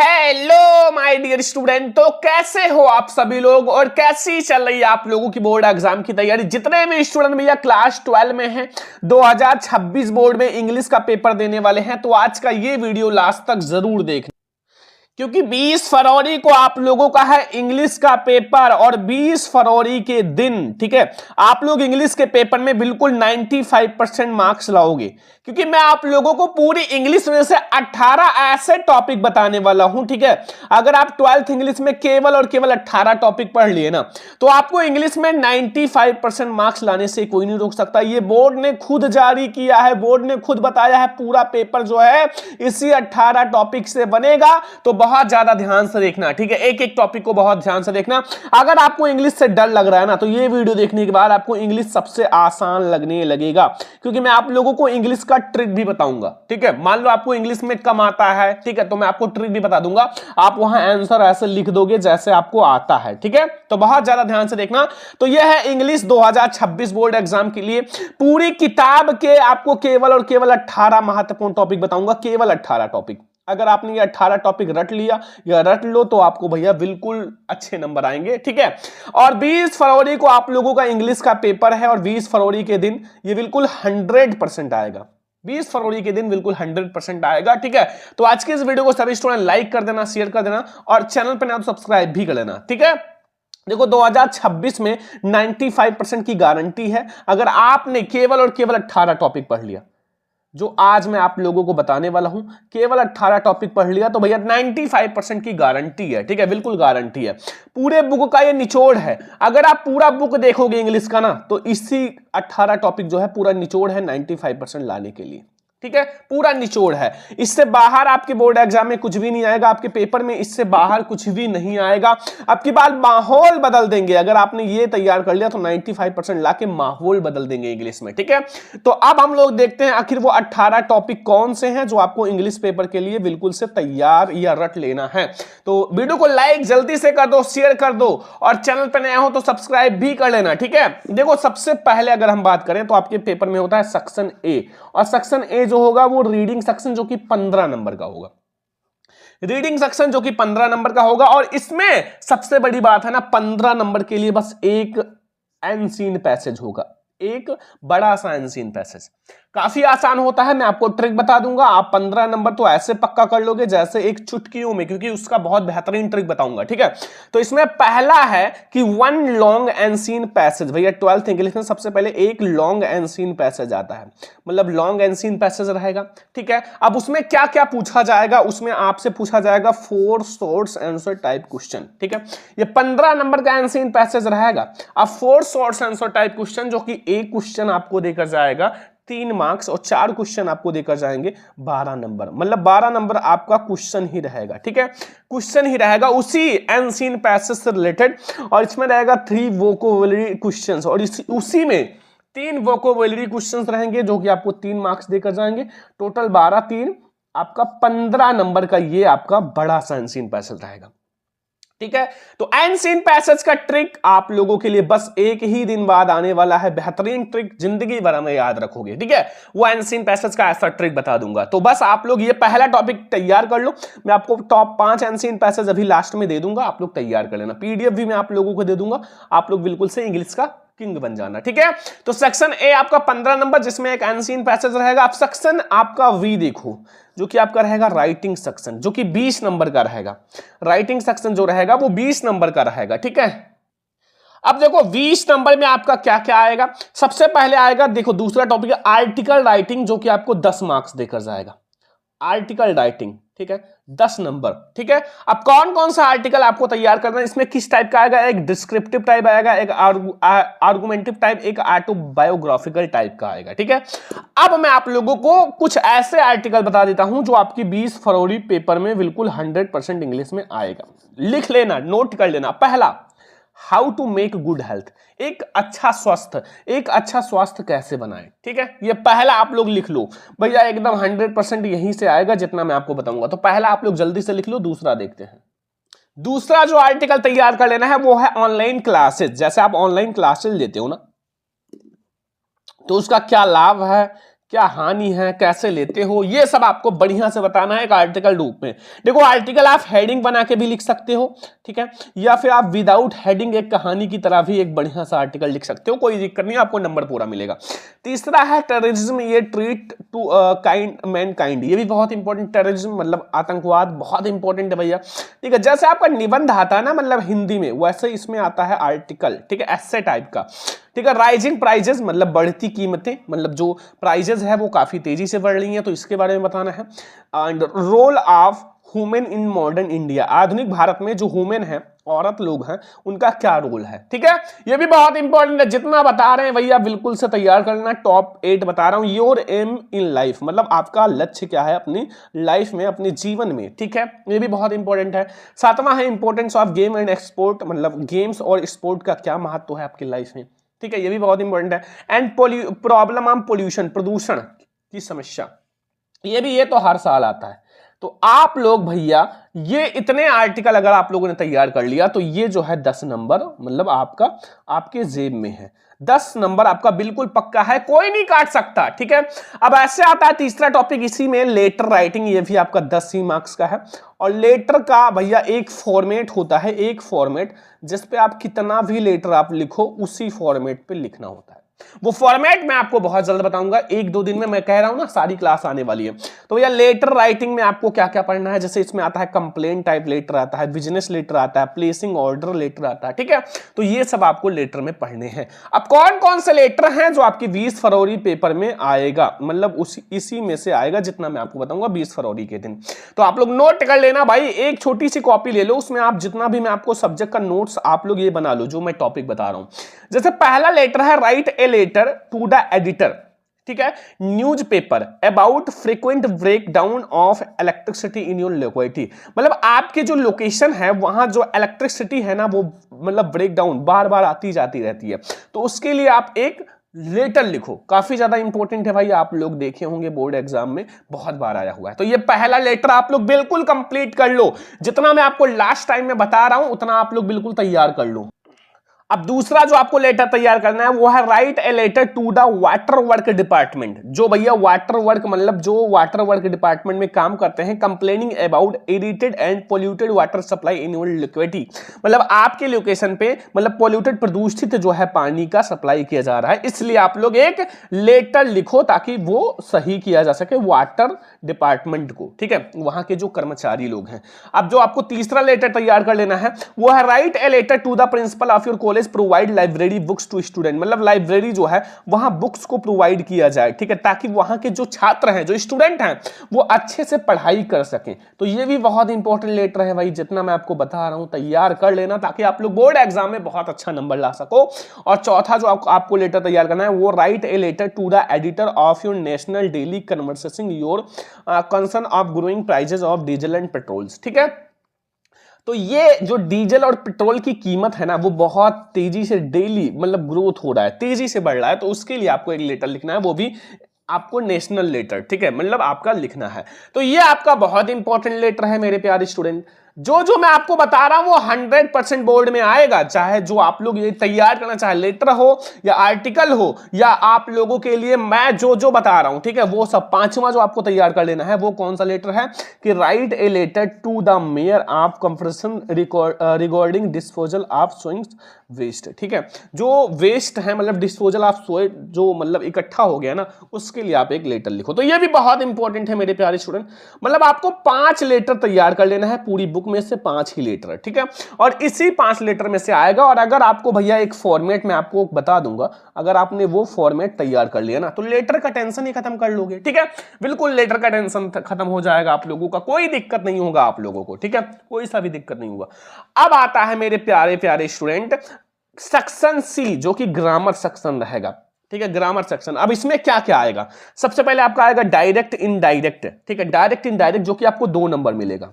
Hello my dear student. तो कैसे हो आप सभी लोग और कैसी चल रही है आप लोगों की बोर्ड एग्जाम की तैयारी। जितने भी स्टूडेंट भैया क्लास 12 में हैं 2026 बोर्ड में इंग्लिश का पेपर देने वाले हैं, तो आज का ये वीडियो लास्ट तक जरूर देखना, क्योंकि 20 फरवरी को आप लोगों का है इंग्लिश का पेपर और 20 फरवरी के दिन, ठीक है, आप लोग इंग्लिश के पेपर में बिल्कुल 95% मार्क्स लाओगे, क्योंकि मैं आप लोगों को पूरी इंग्लिश में से 18 ऐसे टॉपिक बताने वाला हूं। ठीक है, अगर आप 12th इंग्लिश में केवल और केवल 18 टॉपिक पढ़ लिए ना, तो आपको इंग्लिश में 95% मार्क्स लाने से कोई नहीं रोक सकता। ये बोर्ड ने खुद जारी किया है, बोर्ड ने खुद बताया है, पूरा पेपर जो है इसी 18 टॉपिक से बनेगा। तो बहुत ज्यादा ध्यान से देखना, ठीक है, एक एक टॉपिक को बहुत ध्यान से देखना। अगर आपको इंग्लिश से डर लग रहा है ना, तो ये वीडियो देखने के बाद आपको इंग्लिश सबसे आसान लगने लगेगा, क्योंकि मैं आप लोगों को इंग्लिश का ट्रिक भी बताऊंगा। ठीक है, मान लो आपको इंग्लिश में कम आता है, ठीक है, तो मैं आपको ट्रिक भी बता दूंगा, आप वहां आंसर ऐसे लिख दोगे जैसे आपको आता है। ठीक है, तो बहुत ज्यादा ध्यान से देखना। तो यह है इंग्लिश 2026 बोर्ड एग्जाम के लिए पूरी किताब के आपको केवल और केवल 18 महत्वपूर्ण टॉपिक बताऊंगा, केवल 18 टॉपिक। अगर आपने ये 18 टॉपिक रट लिया या रट लो तो आपको भैया बिल्कुल अच्छे नंबर आएंगे। ठीक है, और 20 फरवरी को आप लोगों का इंग्लिश का पेपर है और 20 फरवरी के दिन ये बिल्कुल 100% आएगा। 20 फरवरी के दिन बिल्कुल 100% आएगा। ठीक है, तो आज के इस वीडियो को सभी स्टूडेंट लाइक कर देना, शेयर कर देना और चैनल पर ना तो सब्सक्राइब भी कर लेना। ठीक है, देखो 2026 में 95% की गारंटी है। अगर आपने केवल और केवल 18 टॉपिक पढ़ लिया, जो आज मैं आप लोगों को बताने वाला हूं, केवल 18 टॉपिक पढ़ लिया, तो भैया 95% की गारंटी है। ठीक है, बिल्कुल गारंटी है। पूरे बुक का ये निचोड़ है। अगर आप पूरा बुक देखोगे इंग्लिश का ना, तो इसी 18 टॉपिक जो है पूरा निचोड़ है 95% लाने के लिए। ठीक है, पूरा निचोड़ है। इससे बाहर आपके बोर्ड एग्जाम में कुछ भी नहीं आएगा, आपके पेपर में इससे बाहर कुछ भी नहीं आएगा। अब की बात माहौल बदल देंगे। अगर आपने ये तैयार कर लिया तो 95% लाके माहौल बदल देंगे इंग्लिश में। ठीक है, तो अब हम लोग देखते हैं आखिर वो 18 टॉपिक कौन से हैं जो आपको इंग्लिश पेपर के लिए बिल्कुल से तैयार या रट लेना है। तो वीडियो को लाइक जल्दी से कर दो, शेयर कर दो और चैनल पर नया हो तो सब्सक्राइब भी कर लेना। ठीक है, देखो सबसे पहले अगर हम बात करें तो आपके पेपर में होता है सेक्शन ए, और सेक्शन ए जो होगा वो रीडिंग सेक्शन जो कि 15 नंबर का होगा। रीडिंग सेक्शन जो कि 15 नंबर का होगा, और इसमें सबसे बड़ी बात है ना, 15 नंबर के लिए बस एक अनसीन पैसेज होगा, एक बड़ा सा अनसीन पैसेज। काफी आसान होता है, मैं आपको ट्रिक बता दूंगा। आप 15 नंबर तो ऐसे पक्का कर लोगे जैसे एक चुटकियों में, क्योंकि उसका बहुत बेहतरीन ट्रिक बताऊंगा। ठीक है, तो इसमें पहला है कि वन लॉन्ग एनसीन पैसेज। भैया 12th इंग्लिश में सबसे पहले एक लॉन्ग एनसीन पैसेज आता है, मतलब लॉन्ग एनसीन पैसेज रहेगा। ठीक है, अब उसमें क्या क्या पूछा जाएगा, उसमें आपसे पूछा जाएगा 4 शॉर्ट्स आंसर टाइप क्वेश्चन। ठीक है, ये 15 नंबर का एनसीन पैसेज रहेगा। अब 4 शॉर्ट्स आंसर टाइप क्वेश्चन, जो कि एक क्वेश्चन आपको देकर जाएगा 3 मार्क्स और 4 क्वेश्चन आपको देकर जाएंगे 12 नंबर, मतलब 12 नंबर आपका क्वेश्चन ही रहेगा। ठीक है, क्वेश्चन ही रहेगा उसी एनसीन पैसेज से रिलेटेड, और इसमें रहेगा 3 वोकैबुलरी क्वेश्चंस, और उसी में 3 वोकैबुलरी क्वेश्चंस रहेंगे जो कि आपको 3 मार्क्स देकर जाएंगे। टोटल 12, 3 आपका 15 नंबर का ये आपका बड़ा सा एनसीन पैसेज रहेगा। ठीक है, तो अनसीन पैसेज का ट्रिक आप लोगों के लिए बस एक ही दिन बाद आने वाला है, बेहतरीन ट्रिक, जिंदगी भर में याद रखोगे। ठीक है, वो अनसीन पैसेज का ऐसा ट्रिक बता दूंगा। तो बस आप लोग ये पहला टॉपिक तैयार कर लो। मैं आपको टॉप 5 अनसीन पैसेज अभी लास्ट में दे दूंगा, आप लोग तैयार कर लेना। पीडीएफ भी मैं आप लोगों को दे दूंगा, आप लोग बिल्कुल से इंग्लिश का किंग बन जाना। ठीक है, तो सेक्शन ए आपका 15 नंबर जिसमें एक अनसीन पैसेज रहेगा। आप सेक्शन आपका वी देखो, जो कि आपका रहेगा राइटिंग सेक्शन, जो कि 20 नंबर का रहेगा। राइटिंग सेक्शन जो रहेगा वो 20 नंबर का रहेगा। ठीक है, अब देखो 20 नंबर में आपका क्या क्या आएगा। सबसे पहले आएगा, देखो दूसरा टॉपिक है आर्टिकल राइटिंग, जो कि आपको 10 मार्क्स देकर जाएगा। आर्टिकल राइटिंग, ठीक है, 10 नंबर। ठीक है, अब कौन कौन सा आर्टिकल आपको तैयार करना है, इसमें किस टाइप का आएगा, एक डिस्क्रिप्टिव टाइप आएगा, एक आर्गुमेंटिव टाइप, एक ऑटोबायोग्राफिकल टाइप का आएगा। ठीक है, अब मैं आप लोगों को कुछ ऐसे आर्टिकल बता देता हूं जो आपकी 20 फरवरी पेपर में बिल्कुल 100% इंग्लिश में आएगा। लिख लेना, नोट कर लेना। पहला, how to make good health, एक अच्छा स्वास्थ्य कैसे बनाएं। ठीक है, ये पहला आप लोग लिख लो भैया, एकदम 100% यहीं से आएगा जितना मैं आपको बताऊंगा। तो पहला आप लोग जल्दी से लिख लो। दूसरा देखते हैं, दूसरा जो आर्टिकल तैयार कर लेना है वो है ऑनलाइन क्लासेस। जैसे आप ऑनलाइन क्लासेस लेते हो ना, तो उसका क्या लाभ है, क्या हानि है, कैसे लेते हो, ये सब आपको बढ़िया से बताना है एक आर्टिकल रूप में। देखो आर्टिकल आप हेडिंग बना के भी लिख सकते हो, ठीक है, या फिर आप विदाउट हेडिंग एक कहानी की तरह भी एक बढ़िया सा आर्टिकल लिख सकते हो, कोई दिक्कत नहीं, आपको नंबर पूरा मिलेगा। तीसरा है टेररिज्म, ये threat to kind mankind, ये भी बहुत इंपॉर्टेंट। टेररिज्म मतलब आतंकवाद, बहुत इंपॉर्टेंट है भैया, ठीक है। जैसे आपका निबंध आता है ना मतलब हिंदी में, वैसे इसमें आता है आर्टिकल, ठीक है, ऐसे टाइप का, ठीक है। राइजिंग प्राइजेस मतलब बढ़ती कीमतें, मतलब जो प्राइजेस है वो काफी तेजी से बढ़ रही हैं, तो इसके बारे में बताना है। And role of women in modern India, आधुनिक भारत में जो वुमेन है, औरत लोग हैं, उनका क्या रोल है, ठीक है। ये भी बहुत इंपॉर्टेंट है, जितना बता रहे हैं भैया बिल्कुल से तैयार करना। टॉप 8 बता रहा हूं। योर एम इन लाइफ मतलब आपका लक्ष्य क्या है अपनी लाइफ में, अपने जीवन में, ठीक है, ये भी बहुत इंपॉर्टेंट है। सातवां है importance of game and export, मतलब गेम्स और स्पोर्ट का क्या महत्व है आपकी लाइफ में, ठीक है, ये भी बहुत इंपॉर्टेंट है। एंड प्रॉब्लम ऑफ पोल्यूशन, प्रदूषण की समस्या, ये तो हर साल आता है। तो आप लोग भैया ये इतने आर्टिकल अगर आप लोगों ने तैयार कर लिया तो ये जो है 10 नंबर मतलब आपके जेब में है। 10 नंबर आपका बिल्कुल पक्का है, कोई नहीं काट सकता, ठीक है। अब ऐसे आता है तीसरा टॉपिक इसी में, लेटर राइटिंग, ये भी आपका 10 ही मार्क्स का है। और लेटर का भैया एक फॉर्मेट होता है, एक फॉर्मेट जिसपे आप कितना भी लेटर आप लिखो उसी फॉर्मेट पे लिखना होता है। वो फॉर्मेट मैं आपको बहुत जल्द बताऊंगा, 1-2 दिन में, मैं कह रहा हूं ना सारी क्लास आने वाली है। तो भैया लेटर राइटिंग में आपको क्या क्या पढ़ना है, जैसे इसमें आता है कंप्लेंट टाइप लेटर आता है, बिजनेस लेटर आता है, प्लेसिंग ऑर्डर लेटर आता है, ठीक है। तो ये सब आपको लेटर में पढ़ने हैं। अब कौन कौन से लेटर हैं जो आपकी 20 फरवरी पेपर में आएगा, मतलब इसी में से आएगा जितना मैं आपको बताऊंगा 20 फरवरी के दिन। तो आप लोग नोट कर लेना भाई, एक छोटी सी कॉपी ले लो, उसमें आप जितना भी मैं आपको सब्जेक्ट का नोट्स आप लोग ये बना लो जो मैं टॉपिक बता रहा हूं। जैसे पहला लेटर है write a letter to the editor, ठीक है, newspaper about frequent breakdown of electricity in your locality, मतलब आपके जो लोकेशन है वहां जो इलेक्ट्रिसिटी है ना वो मतलब ब्रेकडाउन बार बार आती जाती रहती है, तो उसके लिए आप एक लेटर लिखो। काफी ज्यादा इंपॉर्टेंट है भाई, आप लोग देखे होंगे बोर्ड एग्जाम में बहुत बार आया हुआ है। तो ये पहला लेटर आप लोग बिल्कुल कंप्लीट कर लो, जितना मैं आपको लास्ट टाइम में बता रहा हूं उतना आप लोग बिल्कुल तैयार कर लो। अब दूसरा जो आपको लेटर तैयार करना है वो है write a letter to the water work department, जो भैया वाटर वर्क मतलब जो वाटर वर्क डिपार्टमेंट में काम करते हैं, complaining about aerated and polluted water supply in your locality, मतलब आपके लोकेशन पे मतलब पोल्यूटेड प्रदूषित जो है पानी का सप्लाई किया जा रहा है, इसलिए आप लोग एक लेटर लिखो ताकि वो सही किया जा सके वाटर डिपार्टमेंट को, ठीक है, वहां के जो कर्मचारी लोग हैं। अब जो आपको तीसरा लेटर तैयार कर लेना है वो है write a letter to the principal of your college provide library books to student, मतलब लाइब्रेरी जो है वहां बुक्स को प्रोवाइड किया जाए, ठीक है, ताकि वहां के जो छात्र हैं जो स्टूडेंट हैं वो अच्छे से पढ़ाई कर सकें। तो ये भी बहुत इंपॉर्टेंट लेटर है भाई, जितना मैं आपको बता रहा हूं तैयार कर लेना ताकि आप लोग बोर्ड एग्जाम में बहुत अच्छा नंबर ला सको। और चौथा जो आपको लेटर तैयार करना है वो write a letter to the editor of your national daily conversation your concern of growing prices of diesel and petrols, ठीक है। तो ये जो डीजल और पेट्रोल की कीमत है ना वो बहुत तेजी से डेली मतलब ग्रोथ हो रहा है, तेजी से बढ़ रहा है, तो उसके लिए आपको एक लेटर लिखना है, वो भी आपको नेशनल लेटर, ठीक है, मतलब आपका लिखना है। तो ये आपका बहुत इंपॉर्टेंट लेटर है मेरे प्यारे स्टूडेंट। जो मैं आपको बता रहा हूं वो 100% बोर्ड में आएगा, चाहे जो आप लोग ये तैयार करना, चाहे लेटर हो या आर्टिकल हो या आप लोगों के लिए मैं जो बता रहा हूं, ठीक है, वो सब। पांचवा जो आपको तैयार कर लेना है वो कौन सा लेटर है कि write a letter to the mayor of compression regarding disposal of sowing waste, ठीक है, जो वेस्ट है मतलब डिस्पोजल ऑफ सोइल जो मतलब इकट्ठा हो गया ना उसके लिए आप एक लेटर लिखो। तो ये भी बहुत इंपॉर्टेंट है मेरे प्यारे स्टूडेंट, मतलब आपको 5 लेटर तैयार कर लेना है, पूरी बुक में से 5 ही लेटर, ठीक है, और इसी 5 लेटर में से आएगा। और अगर आपको भैया एक फॉर्मेट में आपको बता दूंगा, अगर आपने वो फॉर्मेट तैयार कर लिया ना तो लेटर का टेंशन ही खत्म कर लोगे, ठीक है, बिल्कुल लेटर का टेंशन खत्म हो जाएगा आप लोगों का, कोई दिक्कत नहीं होगा आप लोगों को, ठीक है, कोई सा भी दिक्कत नहीं होगा। अब आता है मेरे प्यारे प्यारे स्टूडेंट सेक्शन सी जो कि ग्रामर सेक्शन रहेगा, ठीक है, ग्रामर सेक्शन। अब इसमें क्या क्या आएगा, सबसे पहले आपका आएगा डायरेक्ट इनडायरेक्ट, ठीक है, डायरेक्ट इनडायरेक्ट जो कि आपको 2 नंबर मिलेगा,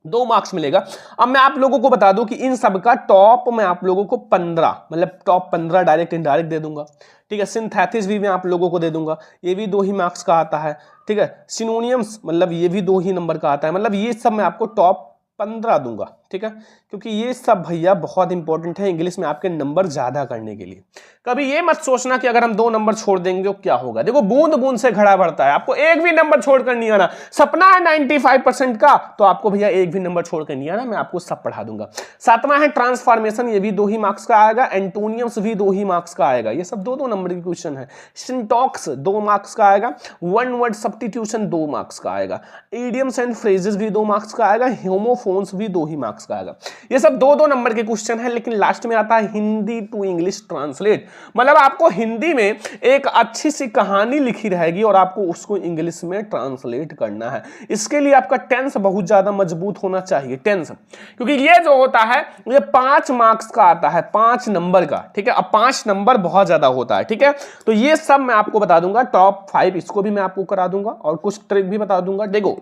2 मार्क्स मिलेगा। अब मैं आप लोगों को बता दूं कि इन सब का टॉप मैं आप लोगों को 15 मतलब टॉप 15 डायरेक्ट इनडायरेक्ट दे दूंगा, ठीक है। सिंथेसिस भी मैं आप लोगों को दे दूंगा, ये भी 2 ही मार्क्स का आता है, ठीक है। सिनोनियम्स मतलब ये भी 2 ही नंबर का आता है, मतलब ये सब मैं आपको टॉप 15 दूंगा, ठीक है, क्योंकि ये सब भैया बहुत इंपॉर्टेंट है इंग्लिश में आपके नंबर ज्यादा करने के लिए। कभी ये मत सोचना कि अगर हम 2 नंबर छोड़ देंगे तो क्या होगा। देखो बूंद बूंद से घड़ा भरता है, आपको एक भी नंबर छोड़कर नहीं आना। सपना है 95% का, तो आपको भैया एक भी नंबर छोड़कर नहीं आना, मैं आपको सब पढ़ा दूंगा। 7वां है ट्रांसफॉर्मेशन, ये भी 2 ही मार्क्स का आएगा। एंटोनियम्स भी 2 ही मार्क्स का आएगा, ये सब 2-2 नंबर की क्वेश्चन है। सिंटॉक्स 2 मार्क्स का आएगा। वन वर्ड सब्स्टिट्यूशन 2 मार्क्स का आएगा। इडियम्स एंड फ्रेजेस भी 2 मार्क्स का आएगा। होमोफोन्स भी 2 ही मार्क्स का आएगा। ये सब 2-2 नंबर के क्वेश्चन है। लेकिन लास्ट में आता है हिंदी टू इंग्लिश ट्रांसलेट, मतलब आपको हिंदी में एक अच्छी सी कहानी लिखी रहेगी और आपको उसको इंग्लिश में ट्रांसलेट करना है। इसके लिए आपका टेंस बहुत ज्यादा मजबूत होना चाहिए, टेंस, क्योंकि ये जो होता है ये 5 मार्क्स का आता है, 5 नंबर का, ठीक है। अब 5 नंबर बहुत ज्यादा होता है, ठीक है। तो ये सब मैं आपको बता दूंगा, टॉप 5 इसको भी मैं आपको करा दूंगा और कुछ ट्रिक भी बता दूंगा। देखो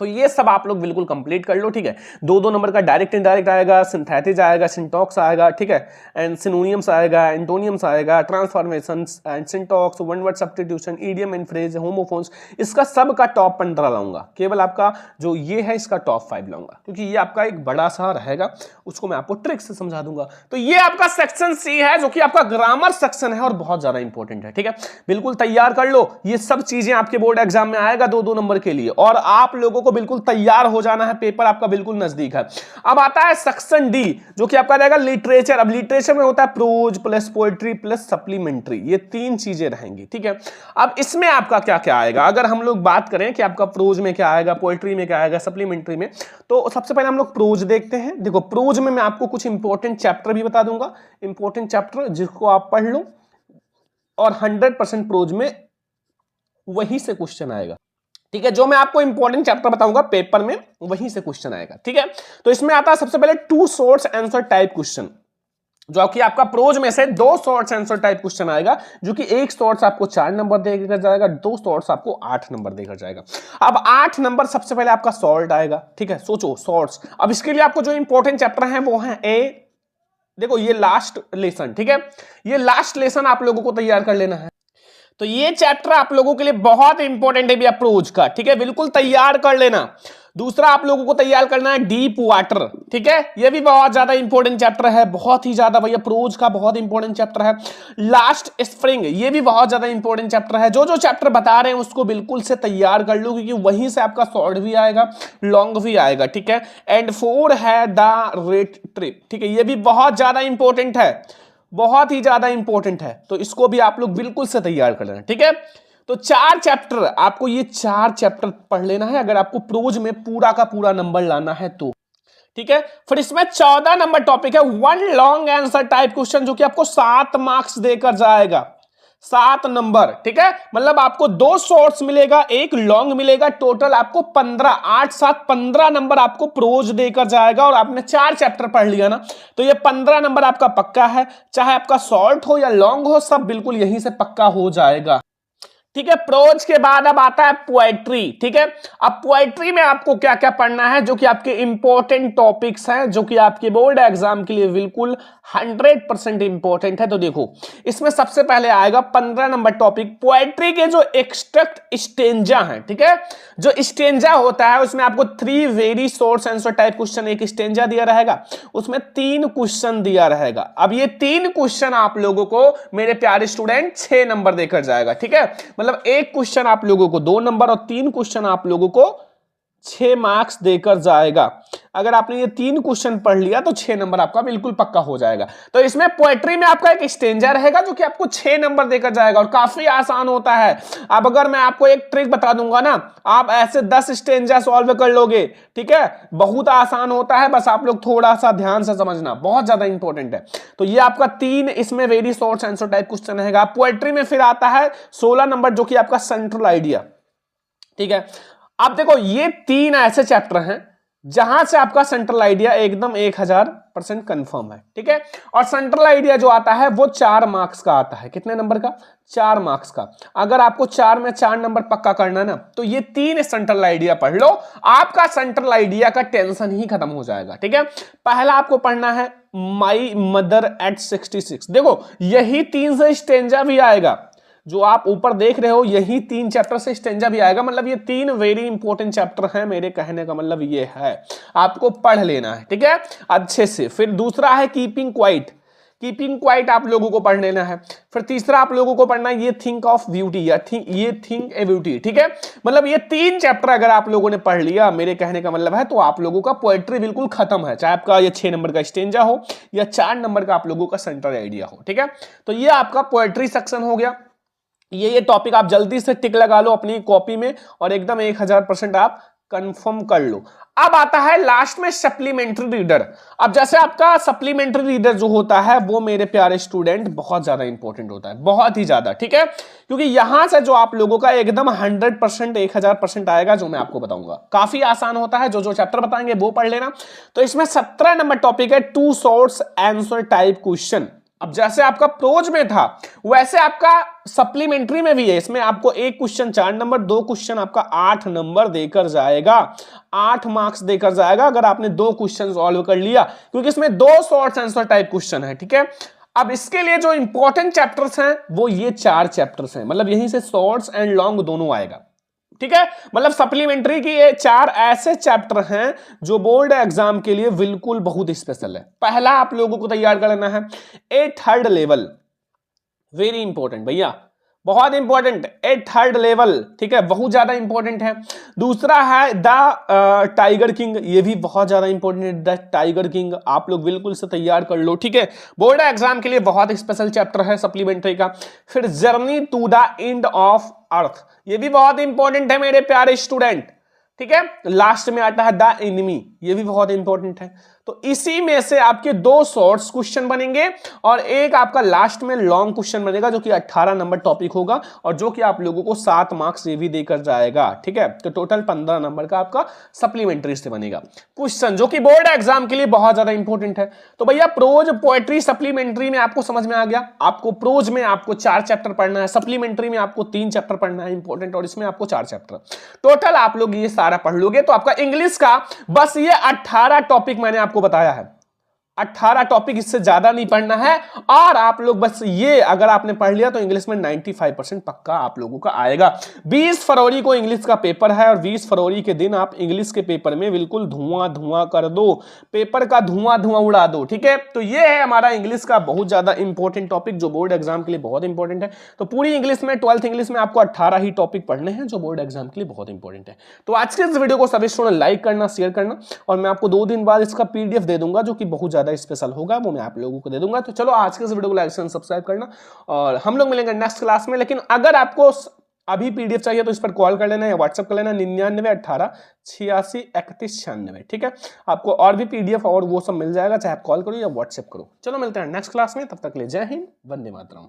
तो ये सब आप लोग बिल्कुल कंप्लीट कर लो, ठीक है। 2-2 नंबर का डायरेक्ट इनडायरेक्ट आएगा, सिंथेटिक आएगा, सिंटॉक्स आएगा, ठीक है, एंड सिनोनियम्स आएगा, एंटोनियम्स आएगा, transformations and syntax, one word substitution, idiom and phrase, homophones, इसका सब का टॉप 15 लाऊंगा। केवल आपका जो ये है इसका टॉप 5 लाऊंगा, क्योंकि ये आपका एक बड़ा सा रहेगा, उसको मैं आपको ट्रिक से समझा दूंगा। तो ये आपका सेक्शन सी है जो कि आपका ग्रामर सेक्शन है और बहुत ज्यादा इंपॉर्टेंट है, ठीक है। बिल्कुल तैयार कर लो, ये सब चीजें आपके बोर्ड एग्जाम में आएगा 2-2 नंबर के लिए, और आप लोगों को बिल्कुल तैयार हो जाना है, पेपर आपका बिल्कुल नजदीक है। अब आता है सेक्शन डी जो कि आपका रहेगा लिटरेचर। अब लिटरेचर में होता है prose plus poetry plus supplementary, ये 3 चीजें रहेंगी, ठीक है। अब इसमें आपका क्या क्या आएगा, अगर हम लोग बात करें कि आपका प्रोज में क्या आएगा, पोएट्री में क्या आएगा, सप्लीमेंट्री में, तो सबसे पहले हम लोग प्रोज देखते हैं। देखो प्रोज में मैं आपको कुछ इंपॉर्टेंट चैप्टर भी बता दूंगा, इंपॉर्टेंट चैप्टर जिसको आप पढ़ लो और 100% प्रोज में वहीं से क्वेश्चन आएगा, ठीक है। जो मैं आपको इंपॉर्टेंट चैप्टर बताऊंगा पेपर में वहीं से क्वेश्चन आएगा, ठीक है। तो इसमें आता है सबसे पहले 2 शॉर्ट्स आंसर टाइप क्वेश्चन, जो कि आपका प्रोज में से 2 शॉर्ट्स आंसर टाइप क्वेश्चन आएगा, जो कि 1 शॉर्ट्स आपको 4 नंबर देकर जाएगा, 2 शॉर्ट्स आपको 8 नंबर देकर जाएगा। अब 8 नंबर सबसे पहले आपका शॉर्ट आएगा, ठीक है। सोचो शॉर्ट्स, अब इसके लिए आपको जो इंपॉर्टेंट चैप्टर है वो है ए, देखो ये लास्ट लेसन, ठीक है, ये लास्ट लेसन आप लोगों को तैयार कर लेना है। तो ये चैप्टर आप लोगों के लिए बहुत इंपॉर्टेंट है भैया प्रोज का, ठीक है, बिल्कुल तैयार कर लेना। दूसरा आप लोगों को तैयार करना है डीप वाटर, ठीक है, ये भी बहुत ज्यादा इंपॉर्टेंट चैप्टर है, बहुत ही ज्यादा भैया प्रोज का बहुत इंपॉर्टेंट चैप्टर है। लास्ट स्प्रिंग, ये भी बहुत ज्यादा इंपॉर्टेंट चैप्टर है। जो जो चैप्टर बता रहे हैं उसको बिल्कुल से तैयार कर लो, क्योंकि वहीं से आपका शॉर्ट भी आएगा, लॉन्ग भी आएगा, ठीक है। एंड 4 है द रेट ट्रिप, ठीक है, ये भी बहुत ज्यादा इंपॉर्टेंट है, बहुत ही ज्यादा इंपॉर्टेंट है, तो इसको भी आप लोग बिल्कुल से तैयार कर लेना, ठीक है। तो 4 चैप्टर आपको, ये 4 चैप्टर पढ़ लेना है अगर आपको प्रोज में पूरा का पूरा नंबर लाना है तो, ठीक है। फिर इसमें 14 नंबर टॉपिक है 1 लॉन्ग आंसर टाइप क्वेश्चन, जो कि आपको 7 मार्क्स देकर जाएगा, 7 नंबर, ठीक है। मतलब आपको 2 शॉर्ट्स मिलेगा, 1 लॉन्ग मिलेगा, टोटल आपको 15, 8, 7, 15 नंबर आपको प्रोज देकर जाएगा। और आपने 4 चैप्टर पढ़ लिया ना, तो ये 15 नंबर आपका पक्का है, चाहे आपका शॉर्ट हो या लॉन्ग हो, सब बिल्कुल यहीं से पक्का हो जाएगा, ठीक है। प्रोज के बाद अब आता है पोएट्री, ठीक है। अब पोएट्री में आपको क्या क्या पढ़ना है, जो कि आपके इंपॉर्टेंट टॉपिक्स हैं, जो कि आपके बोर्ड एग्जाम के लिए बिल्कुल 100% इंपॉर्टेंट है। तो देखो इसमें सबसे पहले आएगा 15 नंबर टॉपिक पोएट्री के जो एक्सट्रैक्ट स्टेंजा हैं, ठीक है। जो स्टेंजा होता है उसमें आपको 3 very short answer type question, एक स्टेंजा दिया रहेगा, उसमें 3 क्वेश्चन दिया रहेगा। अब ये 3 क्वेश्चन आप लोगों को मेरे प्यारे स्टूडेंट 6 नंबर देकर जाएगा, ठीक है। मतलब एक क्वेश्चन आप लोगों को 2 नंबर और 3 क्वेश्चन आप लोगों को 6 मार्क्स देकर जाएगा। अगर आपने ये 3 क्वेश्चन पढ़ लिया तो 6 नंबर आपका बिल्कुल पक्का हो जाएगा। तो इसमें पोएट्री में आपका एक स्टेंजा रहेगा जो कि आपको 6 नंबर देकर जाएगा और काफी आसान होता है। अब अगर मैं आपको एक ट्रिक बता दूंगा ना, आप ऐसे 10 स्टेंजा सॉल्व कर लोगे, ठीक है, बहुत आसान होता है, बस आप लोग थोड़ा सा ध्यान से समझना, बहुत ज्यादा इंपॉर्टेंट है। तो ये आपका 3 इसमें very short answer type question रहेगा। पोएट्री में फिर आता है 16 नंबर जो कि आपका सेंट्रल आइडिया, ठीक है। अब देखो ये 3 ऐसे चैप्टर हैं जहां से आपका सेंट्रल आइडिया एकदम 1000% कंफर्म है, ठीक है। और सेंट्रल आइडिया जो आता है वो 4 मार्क्स का आता है, कितने नंबर का, 4 मार्क्स का। अगर आपको 4 में 4 नंबर पक्का करना है ना, तो ये 3 सेंट्रल आइडिया पढ़ लो, आपका सेंट्रल आइडिया का टेंशन ही खत्म हो जाएगा, ठीक है। पहला आपको पढ़ना है माई मदर एट 66, देखो यही 3 से स्टेंजा भी आएगा, जो आप ऊपर देख रहे हो यही 3 चैप्टर से स्टेंजा भी आएगा, मतलब ये 3 वेरी इंपॉर्टेंट चैप्टर हैं। मेरे कहने का मतलब ये है आपको पढ़ लेना है, ठीक है, अच्छे से। फिर दूसरा है कीपिंग क्वाइट, कीपिंग क्वाइट आप लोगों को पढ़ लेना है। फिर तीसरा आप लोगों को पढ़ना है ये थिंक ऑफ ब्यूटी या ये थिंक ए ब्यूटी, ठीक है। मतलब ये 3 चैप्टर अगर आप लोगों ने पढ़ लिया, मेरे कहने का मतलब है, तो आप लोगों का पोएट्री बिल्कुल खत्म है, चाहे आपका ये 6 नंबर का स्टेंजा हो या 4 नंबर का आप लोगों का सेंट्रल आइडिया हो, ठीक है। तो ये आपका पोएट्री सेक्शन हो गया। ये टॉपिक आप जल्दी से टिक लगा लो अपनी कॉपी में और एकदम 1000% आप कंफर्म कर लो। अब आता है लास्ट में सप्लीमेंट्री रीडर। अब जैसे आपका सप्लीमेंट्री रीडर जो होता है वो मेरे प्यारे स्टूडेंट बहुत ज्यादा इंपॉर्टेंट होता है, बहुत ही ज्यादा, ठीक है, क्योंकि यहां से जो आप लोगों का एकदम 100% 1000% आएगा जो मैं आपको बताऊंगा, काफी आसान होता है। जो चैप्टर बताएंगे वो पढ़ लेना। तो इसमें 17 नंबर टॉपिक है 2 शॉर्ट्स आंसर टाइप क्वेश्चन। अब जैसे आपका प्रोज में था वैसे आपका सप्लीमेंट्री में भी है। इसमें आपको एक क्वेश्चन 4 नंबर, 2 क्वेश्चन आपका 8 नंबर देकर जाएगा, 8 मार्क्स देकर जाएगा अगर आपने 2 क्वेश्चन सॉल्व कर लिया, क्योंकि इसमें 2 शॉर्ट आंसर टाइप क्वेश्चन है, ठीक है। अब इसके लिए जो इंपॉर्टेंट चैप्टर्स हैं वो ये 4 चैप्टर्स हैं, मतलब यहीं से शॉर्ट्स एंड लॉन्ग दोनों आएगा, ठीक है। मतलब सप्लीमेंट्री की ये 4 ऐसे चैप्टर हैं जो बोर्ड एग्जाम के लिए बिल्कुल बहुत स्पेशल है। पहला आप लोगों को तैयार करना है ए थर्ड लेवल, वेरी इंपॉर्टेंट भैया, बहुत इंपॉर्टेंट, ए थर्ड लेवल, ठीक है, बहुत ज्यादा इंपॉर्टेंट है। दूसरा है द टाइगर किंग, ये भी बहुत ज्यादा इंपॉर्टेंट है, द टाइगर किंग, आप लोग बिल्कुल से तैयार कर लो, ठीक है। बोर्ड एग्जाम के लिए बहुत स्पेशल चैप्टर है सप्लीमेंट्री का। फिर journey to the end of earth, ये भी बहुत इंपॉर्टेंट है मेरे प्यारे स्टूडेंट, ठीक है। लास्ट में आता है द एनिमी, ये भी बहुत इंपॉर्टेंट है। तो इसी में से आपके 2 शॉर्ट्स क्वेश्चन बनेंगे और एक आपका लास्ट में लॉन्ग क्वेश्चन बनेगा जो कि 18 नंबर टॉपिक होगा और जो कि आप लोगों को 7 मार्क्स ये भी देकर जाएगा, ठीक है। तो टोटल 15 नंबर का आपका सप्लीमेंट्री से बनेगा क्वेश्चन, जो कि बोर्ड एग्जाम के लिए बहुत ज्यादा इंपॉर्टेंट है। तो भैया प्रोज पोएट्री सप्लीमेंट्री में आपको समझ में आ गया। आपको प्रोज में आपको 4 चैप्टर पढ़ना है, सप्लीमेंट्री में आपको 3 चैप्टर पढ़ना है इंपॉर्टेंट, और इसमें आपको 4 चैप्टर, टोटल आप लोग ये सारा पढ़ लोगे तो आपका इंग्लिश का बस ये 18 टॉपिक मैंने आपको बताया है, 18 टॉपिक, इससे ज्यादा नहीं पढ़ना है। और आप लोग बस ये अगर आपने पढ़ लिया तो इंग्लिश में 95% पक्का आप लोगों का आएगा। 20 फरवरी को इंग्लिश का पेपर है और 20 फरवरी के दिन आप इंग्लिश के पेपर में बिल्कुल धुआं धुआं कर दो, पेपर का धुआं धुआं उड़ा दो, ठीक है। तो ये है हमारा इंग्लिश का बहुत ज्यादा इंपॉर्टेंट टॉपिक जो बोर्ड एग्जाम के लिए बहुत इंपॉर्टेंट है। तो पूरी इंग्लिश में 12th इंग्लिश में आपको 18 ही टॉपिक पढ़ने हैं जो बोर्ड एग्जाम के लिए बहुत इंपॉर्टेंट है। तो आज के इस वीडियो को सभी स्टूडेंट लाइक करना, शेयर करना, और मैं आपको 2 दिन बाद इसका पीडीएफ दे दूंगा जो कि बहुत ज्यादा स्पेशल होगा, वो मैं आप लोगों को दे दूंगा। तो चलो आज के इस वीडियो को लाइक एंड सब्सक्राइब करना और हम लोग मिलेंगे नेक्स्ट क्लास में। लेकिन अगर आपको अभी पीडीएफ चाहिए तो इस पर कॉल कर लेना या व्हाट्सएप कर लेना 9918863196, ठीक है। आपको और भी पीडीएफ और वो सब मिल जाएगा, चाहे आप कॉल करो या व्हाट्सएप करो। चलो मिलते हैं नेक्स्ट क्लास में, तब तक ले जय हिंद, वंदे मातरम।